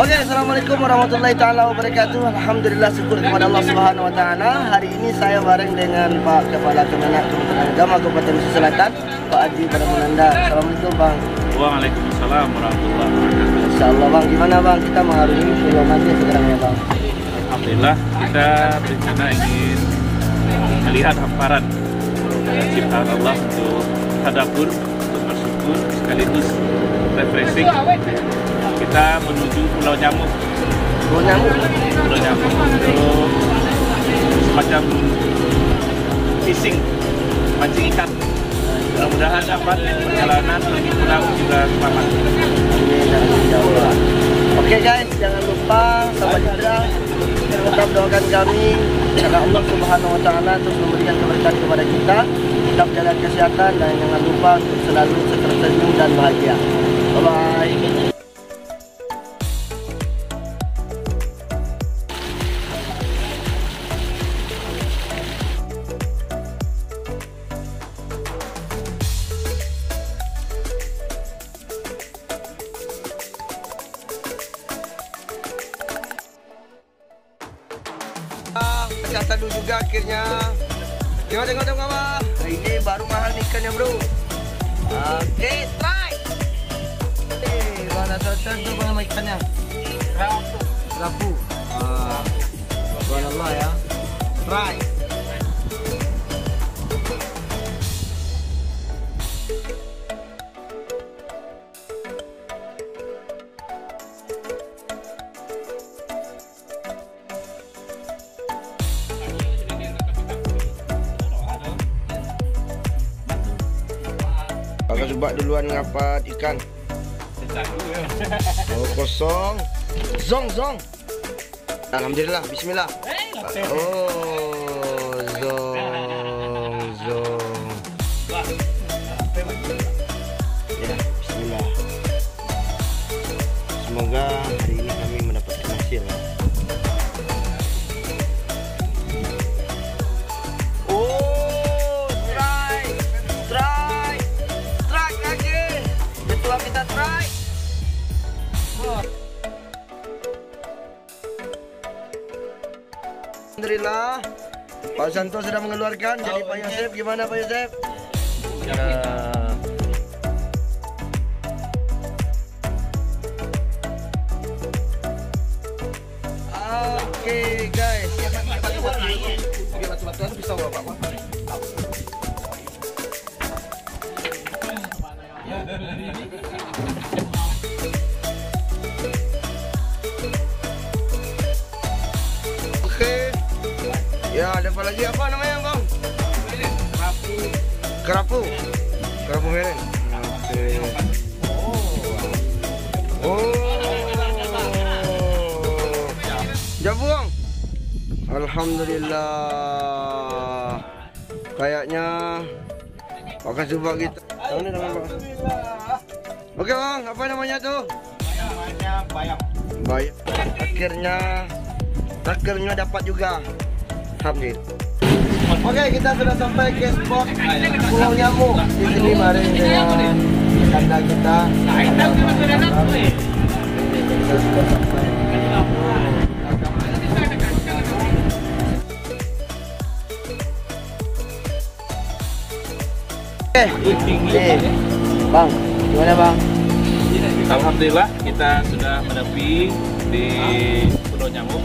Oke, assalamualaikum warahmatullahi taala wabarakatuh. Alhamdulillah, syukur kepada Allah Subhanahu wa taala. Hari ini saya bareng dengan Pak Kepala Kemenak Kementerian Agama Kabupaten Mesir Selatan, Pak Haji Baramunanda. Assalamualaikum, Bang. Waalaikumsalam warahmatullahi wabarakatuh. Insyaallah, Bang. Gimana, Bang? Kita mengarungi kilometer sekarang ya, Bang. Alhamdulillah, kita berencana ingin melihat hamparan ciptaan Allah untuk tadabbur, untuk bersyukur sekaligus refreshing. Kita menuju Pulau Nyamuk. Pulau Nyamuk. Pulau Nyamuk untuk semacam fishing, mancing ikan. Mudah-mudahan dapat perjalanan pergi pulang juga selamat. Oke guys, jangan lupa sahabat Hijrah tetap doakan kami agar Allah Subhanahu wa taala terus memberikan keberkahan kepada kita, tetap jaga kesehatan dan jangan lupa untuk selalu tersenyum dan bahagia. Bye bye. Kesehatan dulu juga akhirnya. Tengok apa? Ini baru mahal ikannya, bro. Oke, try. Mana tuh nama ikannya? Kerapu. Subhanallah ya. Try. Kakak Subak duluan ngapat ikan. Oh, kosong. Zong. Alhamdulillah, bismillah. Oh, zong. Ya, bismillah. Semoga hari ini kami mendapatkan hasil. Kita try. Alhamdulillah, Pak Santo sudah mengeluarkan. Jadi Pak Yosef, gimana Pak Yosef? Oke guys. Bisa Pak. Oke. Ya, ada apa lagi? Apa namanya, Bang? Kerapu merah. Oke. Oh. Jabuang. Alhamdulillah. Kayaknya pakai coba kita. Oke Bang, apa namanya tuh? Namanya bayam. Akhirnya dapat juga. Alhamdulillah. Oke, kita sudah sampai ke spot Pulau Nyamuk. Di sini mari dengan tanda kita. Kita sudah sampai. Bang, gimana Bang? Alhamdulillah, kita sudah menepi di Pulau Nyamuk.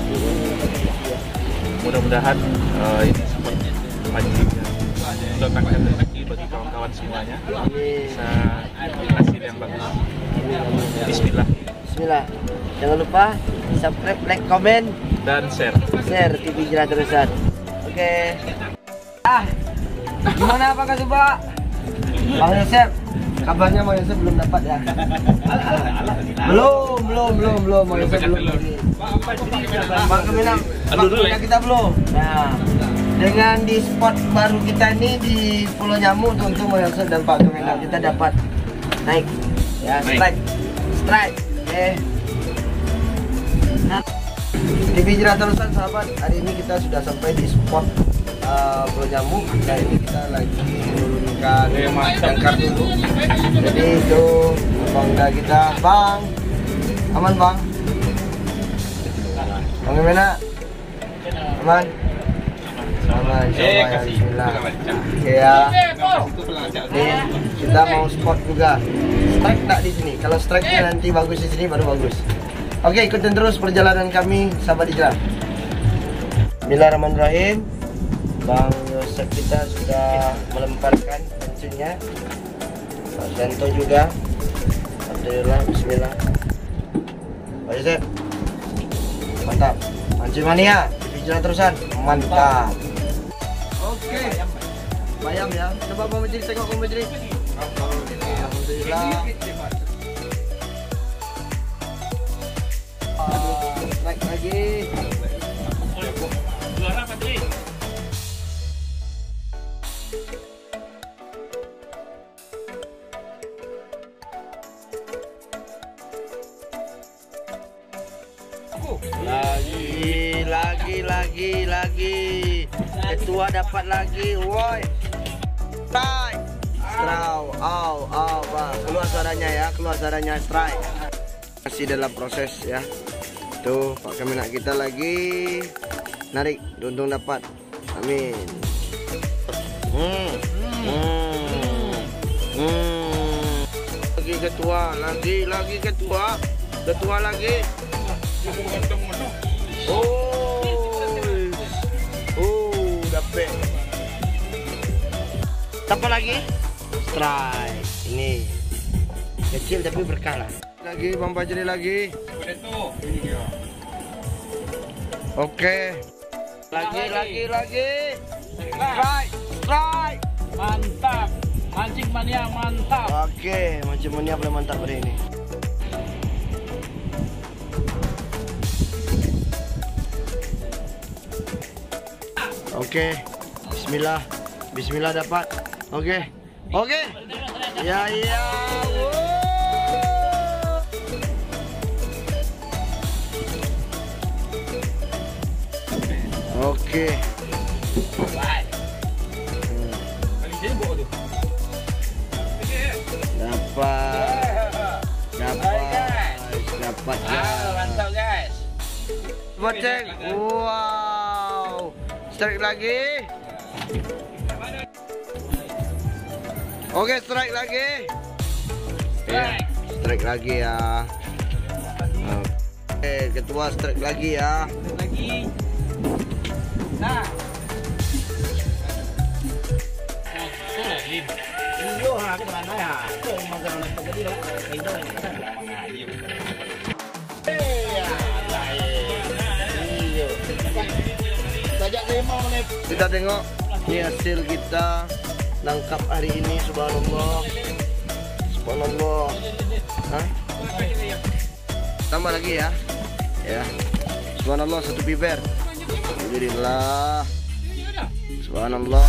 Mudah-mudahan ini seperti pancing untuk kaki bagi kawan-kawan semuanya bisa hasil yang bagus. Bismillah. Jangan lupa subscribe, like, komen, dan share TV Hijrah Terusan. Oke. Gimana Pak Kasuba? Bang Yosef, kabarnya Bang Yosef belum dapat ya? Belum. Bang Yosef belum. Bang Kemenak kita belum. Nah, dengan di spot baru kita ini di Pulau Nyamuk, tentu Bang Yosef dan Pak Kemenak kita dapat naik. Ya, strike. Oke. TV Hijrah Terusan sahabat, hari ini kita sudah sampai di spot Pulau Nyamuk. Nah, ini kita lagi menurunkan jangkar dulu. Jadi itu bangga kita, Bang. Aman Bang? Bagaimana? Aman? Aman, ya, bismillah. Oke ya. Nih, kita mau spot juga. Strike tak di sini? Kalau strike-nya nanti bagus di sini baru bagus. Oke, ikutin terus perjalanan kami, sahabat Ijrah. Bismillahirrahmanirrahim. Bang Yosef kita sudah melemparkan pancingnya. Pak Santo juga. Alhamdulillah, bismillah. Pak Yosef, mantap. Pancing mania, Ijrah terusan, mantap. Oke, bayam ya. Coba Bang Majri, tengok Bang Majri. Alhamdulillah. Strike lagi. Juara Majri. Lagi. Ketua dapat lagi, woi. Strike. Bang. Keluar suaranya strike. Masih dalam proses ya. Tuh, Pak Kemenak kita lagi narik, untung dapat. Amin. Lagi ketua lagi. Dapat. Dapat lagi? Strike. Ini kecil tapi berkah lah. Lagi Bang Fajri lagi. Oke. Lagi. Strike. Mantap. Mancing mania mantap. Oke, mancing mania paling mantap hari ini. Oke. Bismillah dapat. Oke. Ya. Oke. Dapat. Mantap guys. Boceng. Wow. Strike lagi. Oke, strike lagi. Strike lagi ya. Oke, ketua strike lagi ya. Nah. Kita tengok ini hasil kita nangkap hari ini, subhanallah. Hah? Tambah lagi ya. Ya. Subhanallah, satu piber. Alhamdulillah. Subhanallah.